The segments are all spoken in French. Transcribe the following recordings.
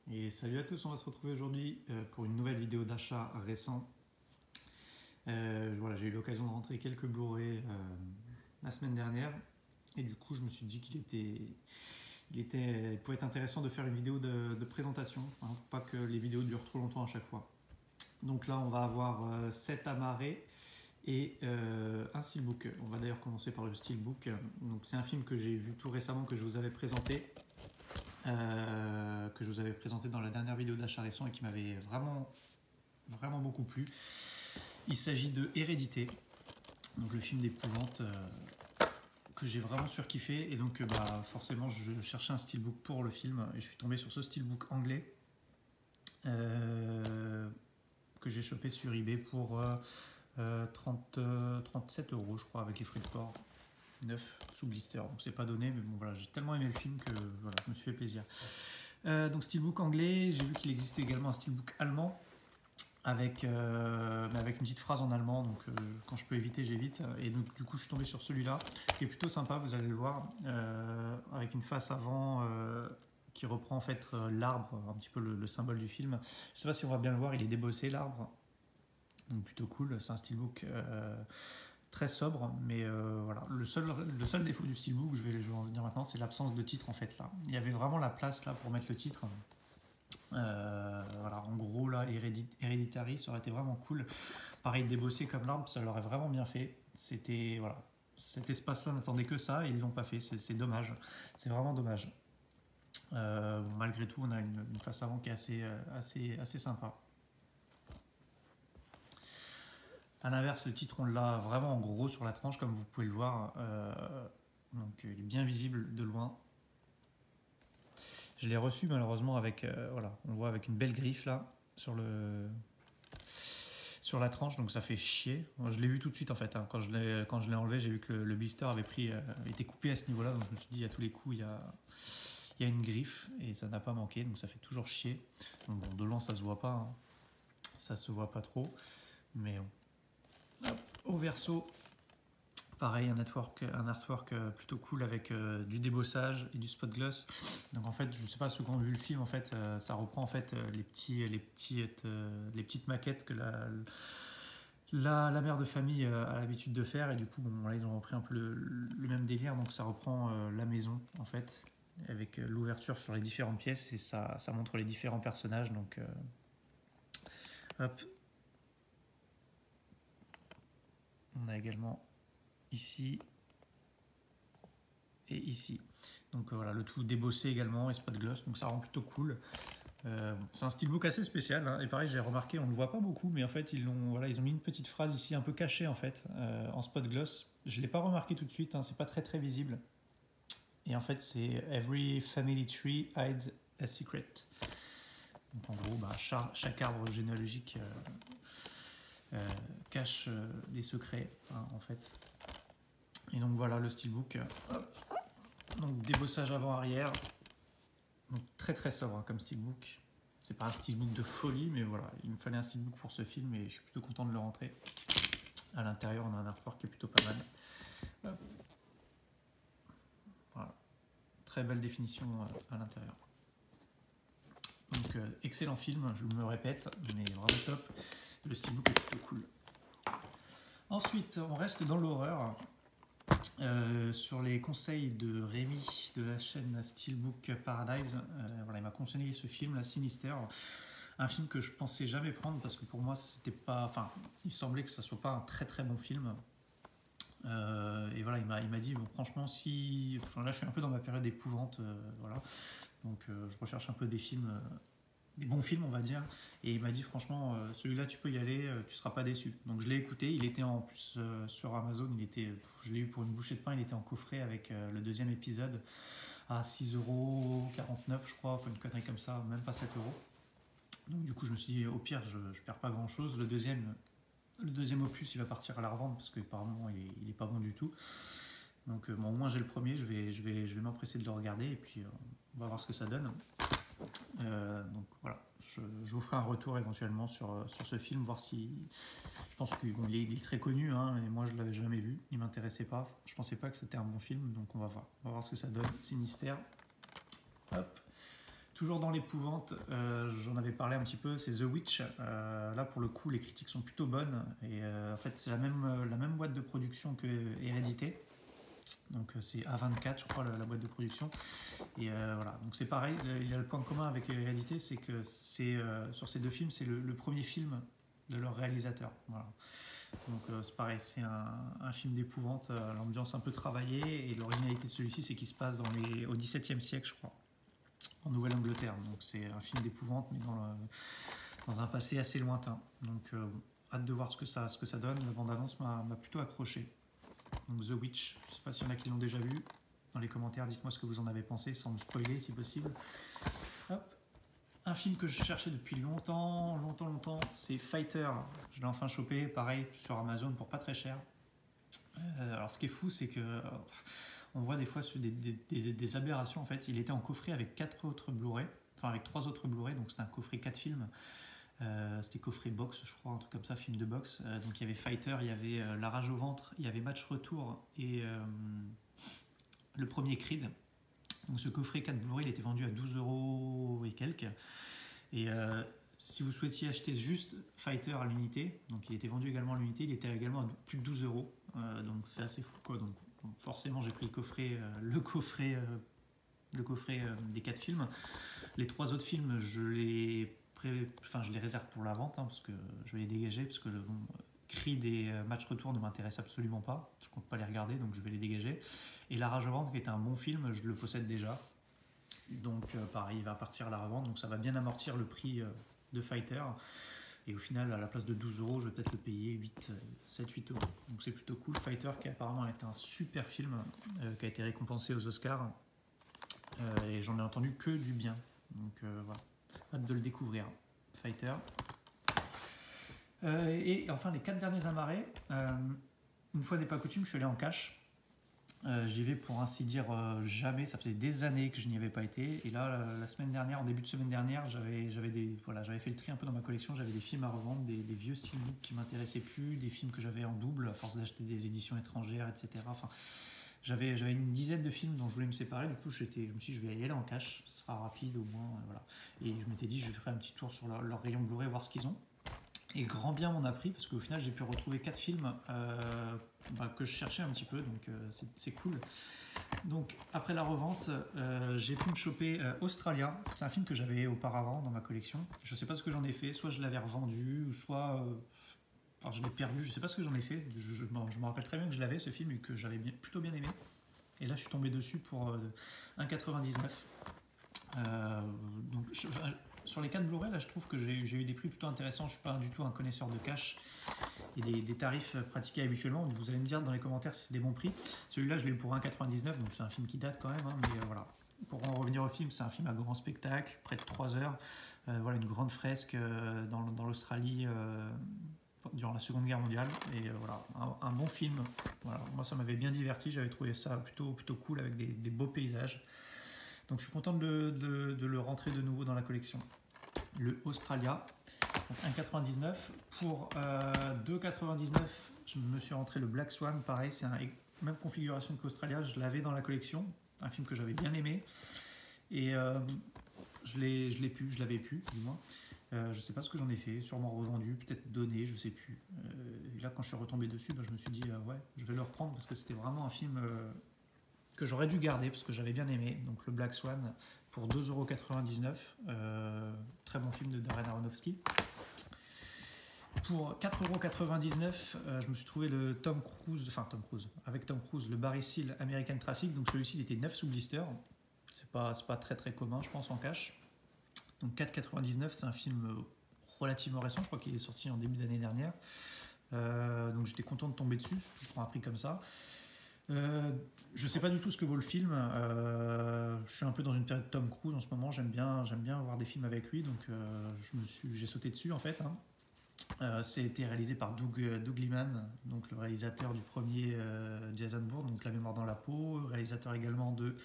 Et salut à tous, on va se retrouver aujourd'hui pour une nouvelle vidéo d'achat récent. Voilà, j'ai eu l'occasion de rentrer quelques Blu-ray la semaine dernière et du coup je me suis dit il pouvait être intéressant de faire une vidéo de présentation, hein, pour pas que les vidéos durent trop longtemps à chaque fois. Donc là on va avoir 7 amarrés et un steelbook. On va d'ailleurs commencer par le steelbook. Donc c'est un film que j'ai vu tout récemment, que je vous avais présenté. Que je vous avais présenté dans la dernière vidéo d'achat récent et qui m'avait vraiment beaucoup plu. Il s'agit de Hérédité, donc le film d'épouvante que j'ai vraiment surkiffé, et donc forcément je cherchais un steelbook pour le film et je suis tombé sur ce steelbook anglais que j'ai chopé sur eBay pour 37 € je crois, avec les frais de port, 9 sous blister, donc c'est pas donné, mais bon voilà, j'ai tellement aimé le film que voilà, je me suis fait plaisir. Donc steelbook anglais, j'ai vu qu'il existait également un steelbook allemand avec une petite phrase en allemand, donc quand je peux éviter j'évite, et donc du coup je suis tombé sur celui-là qui est plutôt sympa, vous allez le voir, avec une face avant qui reprend en fait l'arbre, un petit peu le symbole du film. Je sais pas si on va bien le voir, il est débossé l'arbre, donc plutôt cool. C'est un steelbook très sobre, mais voilà, le seul défaut du steelbook, je vais en venir maintenant, c'est l'absence de titre en fait là. Il y avait vraiment la place là pour mettre le titre. Voilà, en gros là, Hereditary, ça aurait été vraiment cool. Pareil, débossé comme l'arbre, ça l'aurait vraiment bien fait. C'était voilà, cet espace-là n'attendait que ça et ils l'ont pas fait. C'est dommage, c'est vraiment dommage. Bon, malgré tout, on a une face avant qui est assez sympa. A l'inverse, le titre, on l'a vraiment en gros sur la tranche, comme vous pouvez le voir. Donc il est bien visible de loin. Je l'ai reçu malheureusement avec, voilà, on le voit avec une belle griffe là sur la tranche, donc ça fait chier. Moi, je l'ai vu tout de suite en fait, hein. Quand je l'ai enlevé, j'ai vu que le blister avait été coupé à ce niveau-là, donc je me suis dit à tous les coups il y a une griffe et ça n'a pas manqué, donc ça fait toujours chier. Donc bon, de loin ça se voit pas, hein. Ça se voit pas trop, mais bon. Hop, au verso, pareil, un artwork plutôt cool avec du débossage et du spot gloss. Donc en fait, je sais pas ceux qui ont vu le film, en fait, ça reprend en fait les petites maquettes que la mère de famille a l'habitude de faire, et du coup, bon, là, ils ont repris un peu le même délire, donc ça reprend la maison en fait, avec l'ouverture sur les différentes pièces, et ça montre les différents personnages. Donc hop, on a également ici et ici. Donc voilà, le tout débossé également et spot gloss, donc ça rend plutôt cool. C'est un steelbook assez spécial, hein. Et pareil, j'ai remarqué, on ne le voit pas beaucoup, mais en fait ils ont mis une petite phrase ici un peu cachée en fait, en spot gloss. Je ne l'ai pas remarqué tout de suite, hein, c'est pas très visible. Et en fait c'est Every family tree hides a secret. Donc en gros, chaque arbre généalogique cache des secrets, hein, en fait. Et donc voilà le steelbook. Hop. Donc débossage avant-arrière. Donc très sobre, hein, comme steelbook. C'est pas un steelbook de folie, mais voilà, il me fallait un steelbook pour ce film et je suis plutôt content de le rentrer. À l'intérieur, on a un artwork qui est plutôt pas mal. Hop. Voilà, très belle définition à l'intérieur. Donc excellent film, je me répète, mais vraiment top. Le steelbook est plutôt cool. Ensuite, on reste dans l'horreur. Sur les conseils de Rémi de la chaîne Steelbook Paradise, voilà, il m'a conseillé ce film, La Sinister, un film que je pensais jamais prendre parce que pour moi c'était pas, enfin, il semblait que ça soit pas un très bon film. Et voilà, il m'a dit bon, franchement, enfin, là je suis un peu dans ma période d'épouvante, voilà, donc je recherche un peu des films. Des bons films, on va dire, et il m'a dit franchement, celui-là tu peux y aller, tu seras pas déçu. Donc je l'ai écouté, il était en plus sur Amazon, je l'ai eu pour une bouchée de pain, il était en coffret avec le deuxième épisode à 6,49 € je crois, enfin une connerie comme ça, même pas 7 €. Donc du coup je me suis dit au pire je perds pas grand chose. Le deuxième opus il va partir à la revente parce que apparemment il est pas bon du tout. Donc bon, au moins j'ai le premier, je vais m'empresser de le regarder et puis on va voir ce que ça donne. Donc voilà, je vous ferai un retour éventuellement sur ce film, voir si... Je pense qu'il est très connu, hein, et moi je ne l'avais jamais vu, il ne m'intéressait pas, je ne pensais pas que c'était un bon film, donc on va voir ce que ça donne. Sinister. Hop. Toujours dans l'épouvante, j'en avais parlé un petit peu, c'est The Witch. Là, pour le coup, les critiques sont plutôt bonnes. Et en fait, c'est la même boîte de production que Hérédité. Donc, c'est A24, je crois, la boîte de production. Et voilà, donc c'est pareil. Il y a le point commun avec Hérédité, c'est que sur ces deux films, c'est le premier film de leur réalisateur. Voilà. Donc c'est pareil, c'est un film d'épouvante, l'ambiance un peu travaillée. Et l'originalité de celui-ci, c'est qu'il se passe au XVIIe siècle, je crois, en Nouvelle-Angleterre. Donc c'est un film d'épouvante, mais dans un passé assez lointain. Donc hâte de voir ce que ça donne. La bande-annonce m'a plutôt accroché. Donc The Witch, je ne sais pas s'il y en a qui l'ont déjà vu. Dans les commentaires, dites-moi ce que vous en avez pensé, sans me spoiler si possible. Hop. Un film que je cherchais depuis longtemps, c'est Fighter. Je l'ai enfin chopé, pareil, sur Amazon pour pas très cher. Alors ce qui est fou, c'est que on voit des fois des aberrations en fait. Il était en coffret avec 4 autres Blu-ray, enfin avec 3 autres Blu-ray, donc c'était un coffret 4 films. C'était coffret box, je crois, un truc comme ça, film de boxe. Donc il y avait Fighter, il y avait La Rage au ventre, il y avait Match Retour et le premier Creed. Donc ce coffret 4 Blu-ray, il était vendu à 12 € et quelques. Et si vous souhaitiez acheter juste Fighter à l'unité, donc il était vendu également à l'unité, il était également à plus de 12 €. Donc c'est assez fou quoi. Donc forcément j'ai pris le coffret des 4 films. Les 3 autres films, je les réserve pour la vente, hein, parce que je vais les dégager, parce que Creed et Match Retour ne m'intéressent absolument pas. Je compte pas les regarder, donc je vais les dégager. Et La Rage au ventre, qui est un bon film, je le possède déjà. Donc pareil, il va partir à la revente, donc ça va bien amortir le prix de Fighter. Et au final, à la place de 12 €, je vais peut-être le payer 7-8 €. Donc c'est plutôt cool. Fighter, qui apparemment est un super film, qui a été récompensé aux Oscars. Et j'en ai entendu que du bien. Donc voilà, hâte de le découvrir. Fighter. Et enfin, les 4 derniers amarrés. Une fois n'est pas coutume, je suis allé en cash. J'y vais pour ainsi dire jamais, ça faisait des années que je n'y avais pas été. Et là, la semaine dernière, en début de semaine dernière, j'avais fait le tri un peu dans ma collection. J'avais des films à revendre, des vieux steelbooks qui ne m'intéressaient plus, des films que j'avais en double à force d'acheter des éditions étrangères, etc. Enfin, j'avais une dizaine de films dont je voulais me séparer. Du coup, je me suis dit, je vais y aller en cash, ce sera rapide au moins. Voilà. Et je m'étais dit, je ferai un petit tour sur leur rayon Blu-ray, voir ce qu'ils ont. Et grand bien m'en a pris, parce qu'au final j'ai pu retrouver 4 films que je cherchais un petit peu, donc c'est cool. Donc après la revente, j'ai pu me choper Australia. C'est un film que j'avais auparavant dans ma collection. Je sais pas ce que j'en ai fait, soit je l'avais revendu, ou soit je l'ai perdu, je sais pas ce que j'en ai fait. Je me rappelle très bien que je l'avais, ce film, et que j'avais plutôt bien aimé. Et là je suis tombé dessus pour 1,99 €. Donc sur les 4 Blu-ray, là, je trouve que j'ai eu des prix plutôt intéressants. Je ne suis pas du tout un connaisseur de cash et des tarifs pratiqués habituellement. Vous allez me dire dans les commentaires si c'est des bons prix. Celui-là, je l'ai eu pour 1,99 €, donc c'est un film qui date quand même. Hein, mais voilà. Pour en revenir au film, c'est un film à grand spectacle, près de 3 heures. Voilà, une grande fresque dans l'Australie durant la Seconde Guerre mondiale. Et voilà, un bon film. Voilà. Moi, ça m'avait bien diverti. J'avais trouvé ça plutôt cool avec des beaux paysages. Donc je suis content de le rentrer de nouveau dans la collection. Le Australia, 1,99 €. Pour 2,99 €, je me suis rentré le Black Swan. Pareil, c'est la même configuration que l'Australia. Je l'avais dans la collection. Un film que j'avais bien aimé. Et je l'avais pu, du moins. Je sais pas ce que j'en ai fait, sûrement revendu, peut-être donné, je sais plus. Et là, quand je suis retombé dessus, je me suis dit, ouais, je vais le reprendre parce que c'était vraiment un film que j'aurais dû garder parce que j'avais bien aimé. Donc le Black Swan pour 2,99 €. Très bon film de Darren Aronofsky. Pour 4,99 €, je me suis trouvé le avec Tom Cruise, le Barry Seal American Traffic. Donc celui-ci, il était 9 sous blister. C'est pas très très commun, je pense, en cash. Donc 4,99 €, c'est un film relativement récent. Je crois qu'il est sorti en début d'année dernière. Donc j'étais content de tomber dessus, surtout pour un prix comme ça. Je sais pas du tout ce que vaut le film. Je suis un peu dans une période Tom Cruise en ce moment. J'aime bien voir des films avec lui, donc j'ai sauté dessus en fait. C'est été réalisé par Doug Liman, donc le réalisateur du premier Jason Bourne, donc La mémoire dans la peau, réalisateur également de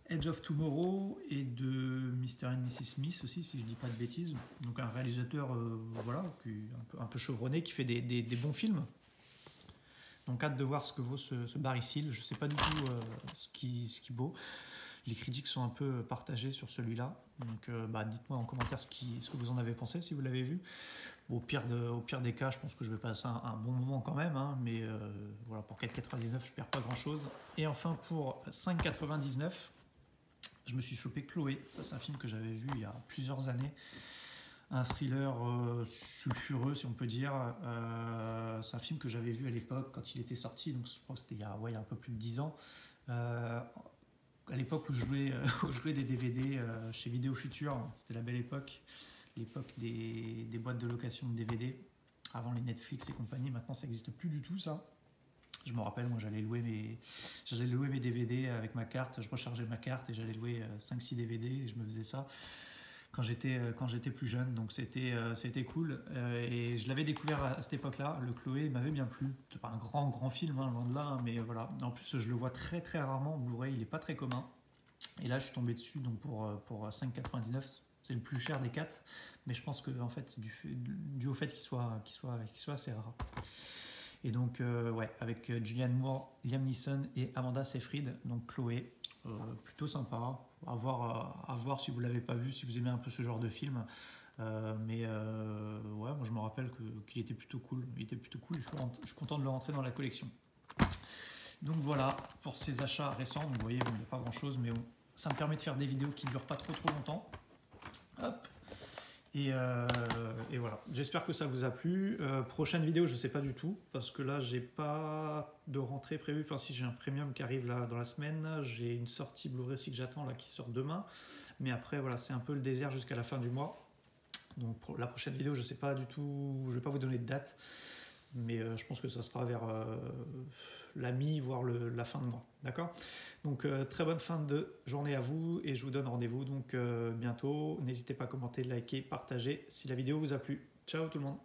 Edge of Tomorrow et de Mr. and Mrs. Smith aussi, si je dis pas de bêtises. Donc un réalisateur qui est un peu chevronné, qui fait des bons films. Donc hâte de voir ce que vaut ce Barry Seal. Je ne sais pas du tout ce qui vaut. Les critiques sont un peu partagées sur celui-là. Donc dites-moi en commentaire ce que vous en avez pensé si vous l'avez vu. Au pire des cas, je pense que je vais passer un bon moment quand même, hein, mais voilà, pour 4,99 je perds pas grand chose. Et enfin pour 5,99 je me suis chopé Chloé. Ça c'est un film que j'avais vu il y a plusieurs années. Un thriller sulfureux si on peut dire. C'est un film que j'avais vu à l'époque quand il était sorti, donc je crois que c'était il y a un peu plus de 10 ans. À l'époque où je jouais des DVD chez Vidéo Future, c'était la belle époque, l'époque des boîtes de location de DVD, avant les Netflix et compagnie. Maintenant ça n'existe plus du tout ça. Je me rappelle, moi j'allais louer mes DVD avec ma carte, je rechargeais ma carte et j'allais louer 5-6 DVD et je me faisais ça quand j'étais plus jeune, donc c'était cool. Et je l'avais découvert à cette époque-là, le Chloé m'avait bien plu. C'est pas un grand film, hein, loin de là, mais voilà. En plus, je le vois très rarement en Blu-ray, il n'est pas très commun. Et là, je suis tombé dessus donc pour 5,99. C'est le plus cher des 4, mais je pense que en fait, c'est dû au fait qu'il soit assez rare. Et donc, avec Julianne Moore, Liam Neeson et Amanda Seyfried, donc Chloé, plutôt sympa. À voir si vous ne l'avez pas vu, si vous aimez un peu ce genre de film. Moi je me rappelle qu'il était plutôt cool. Il était plutôt cool et je suis content de le rentrer dans la collection. Donc voilà, pour ces achats récents, vous voyez, il n'y a pas grand chose, mais ça me permet de faire des vidéos qui ne durent pas trop longtemps. Hop. Et voilà, j'espère que ça vous a plu. Prochaine vidéo, je ne sais pas du tout, parce que là, j'ai pas de rentrée prévue. Enfin, si j'ai un premium qui arrive là dans la semaine, j'ai une sortie Blu-ray aussi que j'attends là qui sort demain. Mais après, voilà, c'est un peu le désert jusqu'à la fin du mois. Donc pour la prochaine vidéo, je ne sais pas du tout, je ne vais pas vous donner de date, mais je pense que ça sera vers la mi, voire la fin de mois. D'accord ? Donc très bonne fin de journée à vous et je vous donne rendez-vous donc bientôt. N'hésitez pas à commenter, liker, partager si la vidéo vous a plu. Ciao tout le monde.